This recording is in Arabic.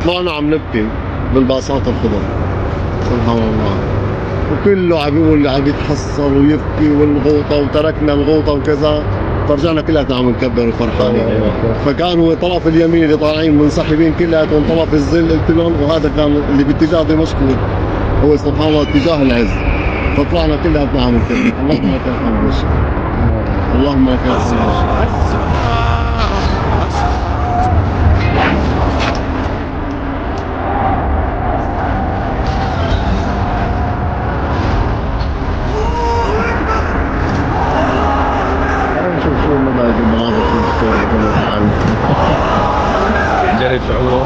طلعنا عم نبكي بالباصات الخضر. سبحان الله. وكله عم يقول عم يتحسر ويبكي والغوطه وتركنا الغوطه وكذا. فرجعنا كلياتنا عم نكبر وفرحانين. فكان هو طرف اليمين اللي طالعين منسحبين كلياتهم طرف الظل قلت لهم، وهذا كان اللي باتجاه دمشق هو سبحان الله اتجاه العز. فطلعنا كلياتنا عم نكبر. اللهم لك الحمد والشكر. اللهم لك الحمد والشكر. جري شعوره